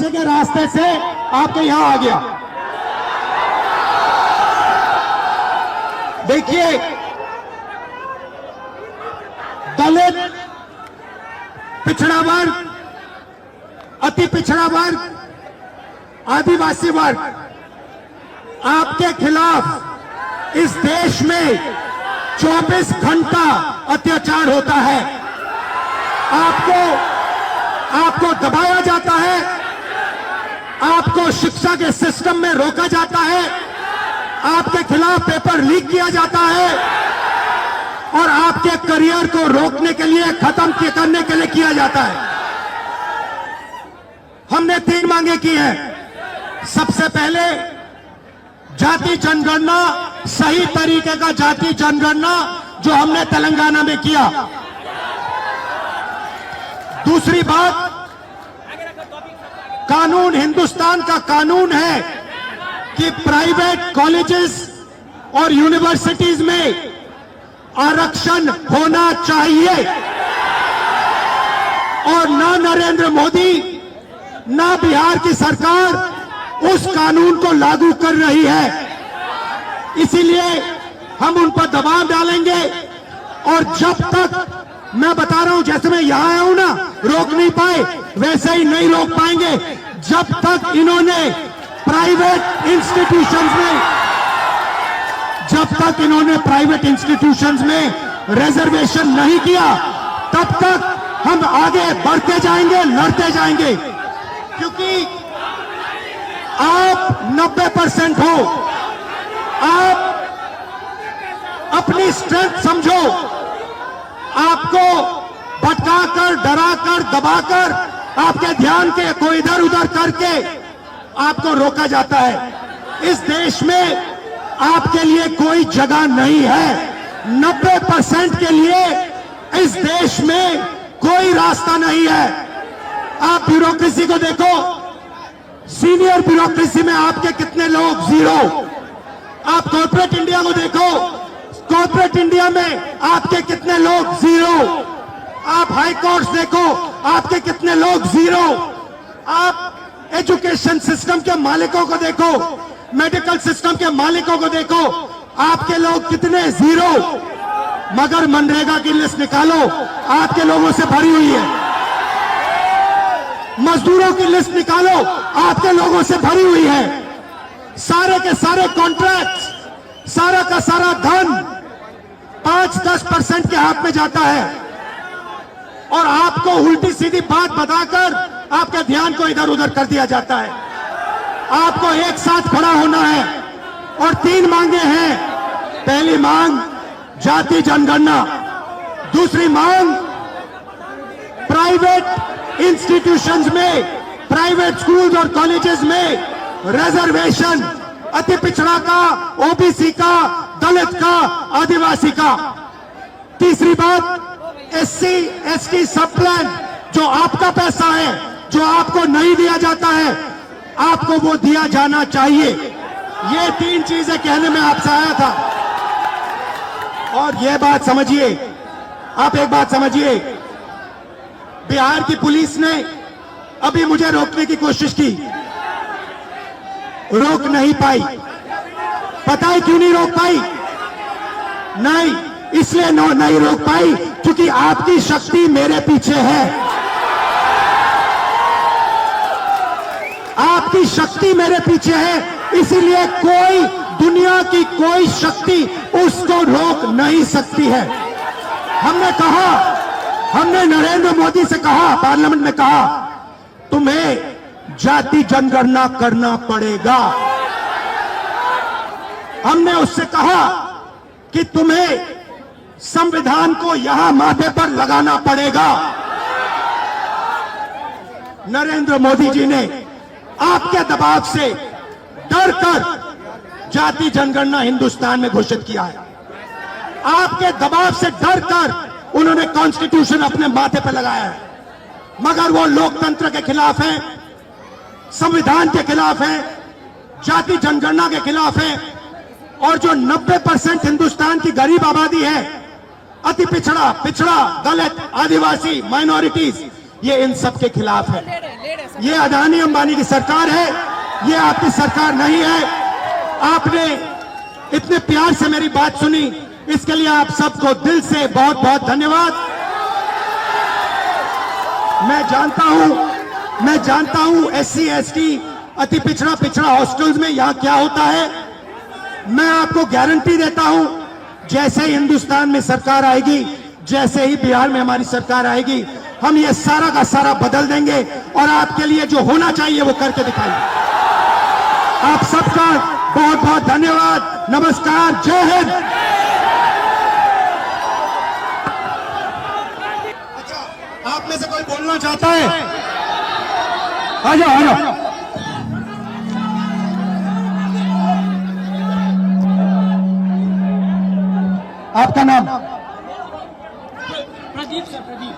पीछे के रास्ते से आपके यहां आ गया। देखिए, दलित, पिछड़ा वर्ग, अति पिछड़ा वर्ग, आदिवासी वर्ग, आपके खिलाफ इस देश में 24 घंटा अत्याचार होता है। आपको दबाया जाता है, आपको शिक्षा के सिस्टम में रोका जाता है, आपके खिलाफ पेपर लीक किया जाता है और आपके करियर को रोकने के लिए, खत्म करने के लिए किया जाता है। हमने 3 मांगे की हैं। सबसे पहले जाति जनगणना, सही तरीके का जाति जनगणना जो हमने तेलंगाना में किया। दूसरी बात, कानून, हिंदुस्तान का कानून है कि प्राइवेट कॉलेजेस और यूनिवर्सिटीज में आरक्षण होना चाहिए और ना नरेंद्र मोदी ना बिहार की सरकार उस कानून को लागू कर रही है। इसीलिए हम उन पर दबाव डालेंगे और जब तक, मैं बता रहा हूं, जैसे मैं यहां आया हूं ना, रोक नहीं पाए, वैसे ही नहीं रोक पाएंगे जब तक इन्होंने प्राइवेट इंस्टीट्यूशंस में रिजर्वेशन नहीं किया, तब तक हम आगे बढ़ते जाएंगे, लड़ते जाएंगे। क्योंकि आप 90% हो, आप अपनी स्ट्रेंथ समझो। आपको भटकाकर, डराकर, दबाकर, आपके ध्यान को इधर उधर करके आपको रोका जाता है। इस देश में आपके लिए कोई जगह नहीं है। 90% के लिए इस देश में कोई रास्ता नहीं है। आप ब्यूरोक्रेसी को देखो, सीनियर ब्यूरोक्रेसी में आपके कितने लोग, 0। आप कॉर्पोरेट इंडिया को देखो, कॉर्पोरेट इंडिया में आपके कितने लोग, 0। आप हाई कोर्ट्स देखो, आपके कितने लोग, 0। आप एजुकेशन सिस्टम के मालिकों को देखो, मेडिकल सिस्टम के मालिकों को देखो, आपके लोग कितने, 0। मगर मनरेगा की लिस्ट निकालो, आपके लोगों से भरी हुई है। मजदूरों की लिस्ट निकालो, आपके लोगों से भरी हुई है। सारे के सारे कॉन्ट्रैक्ट्स, सारा का सारा धन 5-10% के हाथ में जाता है और आपको उल्टी सीधी बात बताकर आपके ध्यान को इधर उधर कर दिया जाता है। आपको एक साथ खड़ा होना है और 3 मांगे हैं। पहली मांग जाति जनगणना, दूसरी मांग प्राइवेट इंस्टीट्यूशंस में, प्राइवेट स्कूल्स और कॉलेजेस में रिजर्वेशन, अति पिछड़ा का, ओबीसी का, दलित का, आदिवासी का। तीसरी बात, एससी एसटी सब प्लान, जो आपका पैसा है, जो आपको नहीं दिया जाता है, आपको वो दिया जाना चाहिए। ये 3 चीजें कहने में आपसे आया था। और ये बात समझिए, आप एक बात समझिए, बिहार की पुलिस ने अभी मुझे रोकने की कोशिश की, रोक नहीं पाई। पता है क्यों नहीं रोक पाई? नहीं, इसलिए नहीं रोक पाई क्योंकि आपकी शक्ति मेरे पीछे है। आपकी शक्ति मेरे पीछे है, इसीलिए कोई, दुनिया की कोई शक्ति उसको रोक नहीं सकती है। हमने नरेंद्र मोदी से कहा, पार्लियामेंट में कहा, तुम्हें जाति जनगणना करना पड़ेगा। हमने उससे कहा कि तुम्हें संविधान को यहां माथे पर लगाना पड़ेगा। नरेंद्र मोदी जी ने आपके दबाव से डरकर जाति जनगणना हिंदुस्तान में घोषित किया है। आपके दबाव से डरकर उन्होंने कॉन्स्टिट्यूशन अपने माथे पर लगाया है। मगर वो लोकतंत्र के खिलाफ हैं, संविधान के खिलाफ हैं, जाति जनगणना के खिलाफ हैं। और जो 90% हिंदुस्तान की गरीब आबादी है, अति पिछड़ा, दलित, आदिवासी, माइनॉरिटीज, ये इन सब के खिलाफ है। ये अदानी अंबानी की सरकार है, ये आपकी सरकार नहीं है। आपने इतने प्यार से मेरी बात सुनी, इसके लिए आप सबको दिल से बहुत बहुत धन्यवाद। मैं जानता हूं SC ST अति पिछड़ा हॉस्टल्स में यहां क्या होता है। मैं आपको गारंटी देता हूं, जैसे ही हिंदुस्तान में सरकार आएगी, जैसे ही बिहार में हमारी सरकार आएगी, हम ये सारा का सारा बदल देंगे और आपके लिए जो होना चाहिए वो करके दिखाएंगे। आप सबका बहुत बहुत धन्यवाद। नमस्कार, जय हिंद। अच्छा, आप में से कोई बोलना चाहता है? आ जाओ। आपका नाम? प्रदीप सर, प्रदीप।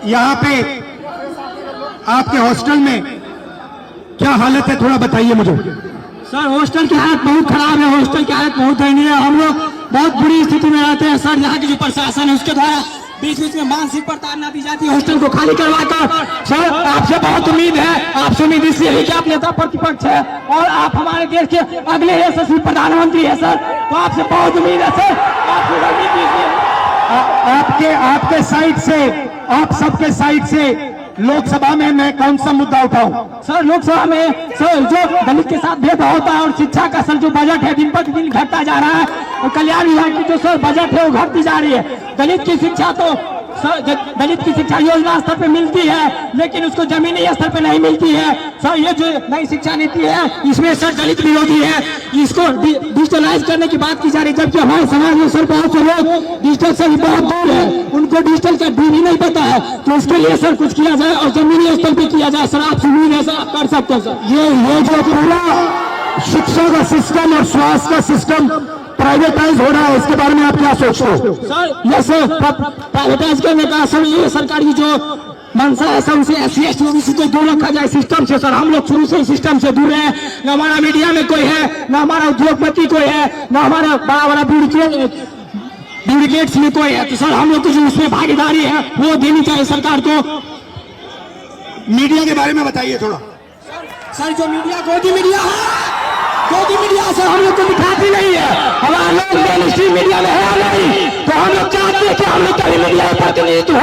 यहाँ पे आपके हॉस्टल में क्या हालत है, थोड़ा बताइए मुझे। सर हॉस्टल की हालत बहुत खराब है, हॉस्टल की हालत बहुत दयनीय है। हम लोग बहुत बुरी स्थिति में रहते हैं सर। यहाँ की जो प्रशासन है उसके द्वारा बीच बीच में मानसिक प्रताड़ना दी जाती है हॉस्टल को खाली करवाकर। सर आपसे बहुत उम्मीद है, आपसे उम्मीद इसलिए है कि आप नेता प्रतिपक्ष है और आप हमारे देश के अगले यशस्वी प्रधानमंत्री है सर, तो आपसे बहुत उम्मीद है सर। आपकी रणनीति आपके साइड से, आप सबके साइड से लोकसभा में मैं कौन सा मुद्दा उठाऊं? सर लोकसभा में सर जो दलित के साथ भेदभाव होता है और शिक्षा का सर जो बजट है दिन पर दिन घटता जा रहा है और कल्याण विभाग की जो सर बजट है वो घटती जा रही है। दलित की शिक्षा तो दलित की शिक्षा योजना स्तर पे मिलती है लेकिन उसको जमीनी स्तर पे नहीं मिलती है सर। ये जो नई शिक्षा नीति है इसमें सर दलित विरोधी है, इसको डिजिटलाइज करने की बात की जा रही है, जबकि हमारे समाज में सर बहुत से लोग डिजिटल से बहुत दूर है, उनको डिजिटल का भी नहीं पता है। तो उसके लिए सर कुछ किया जाए और जमीनी स्तर पे किया जाए सर। आप उम्मीद है सर, आप कर सकते हैं सर। ये जो पूरा शिक्षा का सिस्टम और स्वास्थ्य का सिस्टम प्राइवेटाइज हो रहा है, इसके बारे में आप क्या सोचते हो? सर ये सर प्राइवेटाइज करने का सर ये सरकार की जो मंशा है सर, उसे SC ST OBC को दूर रखा जाए सिस्टम से सर। हम लोग शुरू से सिस्टम से दूर है, न हमारा मीडिया में कोई है, न हमारा उद्योगपति कोई है, न हमारा बड़ा ब्यूरोक्रेट्स में कोई है। तो सर हम लोग की जो उसमें भागीदारी है वो देनी चाहिए सरकार को। मीडिया के बारे में बताइए थोड़ा। सर जो मीडिया गोदी मीडिया है, गोदी मीडिया सर हम लोग को दिखाती नहीं है, हमारा लोग मेन स्ट्रीम मीडिया में है नहीं, तो हम लोग चाहते हैं कि हम लोग कभी मीडिया में प्रतिनिधित्व हो।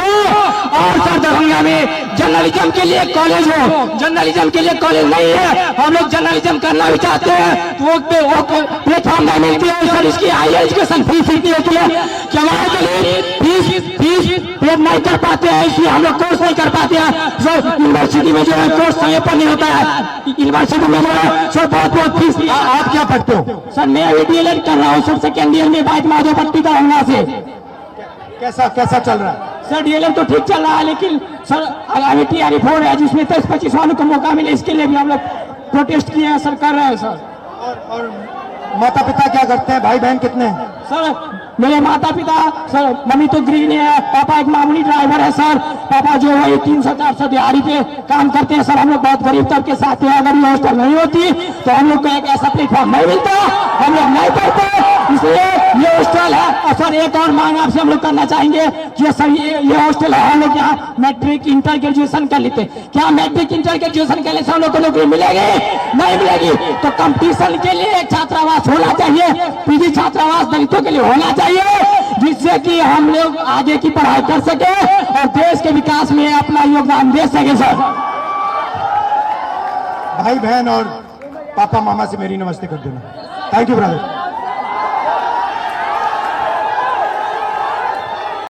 और सर दरभंगा में जर्नलिज्म के लिए कॉलेज हो, जर्नलिज्म के लिए कॉलेज नहीं है, हम लोग जर्नलिज्म करना भी चाहते हैं तो वो प्लेटफॉर्म नहीं मिलती है सर। इसकी हाई एजुकेशन फीस इतनी होती है कि हमारे फीस पे नहीं कर पाते हैं, इसलिए हम लोग कोर्स नहीं कर पाते हैं सर। यूनिवर्सिटी में जो है कोर्स समय पर नहीं होता है, यूनिवर्सिटी में सर बहुत फीस। आप क्या पढ़ते हो? सर मैं अभी DLED कर रहा हूँ सर, सेकेंड ईयर में बाइक माधोपट्टी दरभंगा से। कैसा चल रहा है? सर DLED तो ठीक चल रहा है लेकिन सर आगामी TRE 4 है जिसमें 23-25 वालों को मौका मिले, इसके लिए भी हम लोग प्रोटेस्ट किए हैं सर, कर रहे हैं सर। और माता पिता क्या करते हैं, भाई बहन कितने हैं? सर मेरे माता पिता सर, मम्मी तो गृहिणी है, पापा एक मामूली ड्राइवर है सर। पापा जो है 300-400 दिहाड़ी पे काम करते हैं सर। हम लोग बहुत गरीब तबके के साथ हैं, अगर ये हॉस्टल नहीं होती तो हम लोग को एक ऐसा प्लेटफॉर्म नहीं मिलता, हम लोग नहीं पढ़ते, इसलिए ये हॉस्टल है। और सर एक और मांग आपसे हम लोग करना चाहेंगे कि सर ये हॉस्टल है, हम लोग यहाँ मैट्रिक इंटर ग्रेजुएशन कर लेते, क्या मैट्रिक इंटर ग्रेजुएशन करने से हम लोग को नौकरी मिलेगी? नहीं मिलेगी। तो कंपटीशन के लिए एक छात्रावास होना चाहिए, PG छात्रावास दलितों के लिए होना चाहिए, जिससे कि हम लोग आगे की पढ़ाई कर सके और देश के विकास में अपना योगदान दे सके सर। भाई बहन और पापा मामा से मेरी नमस्ते कर देना। Thank you brother.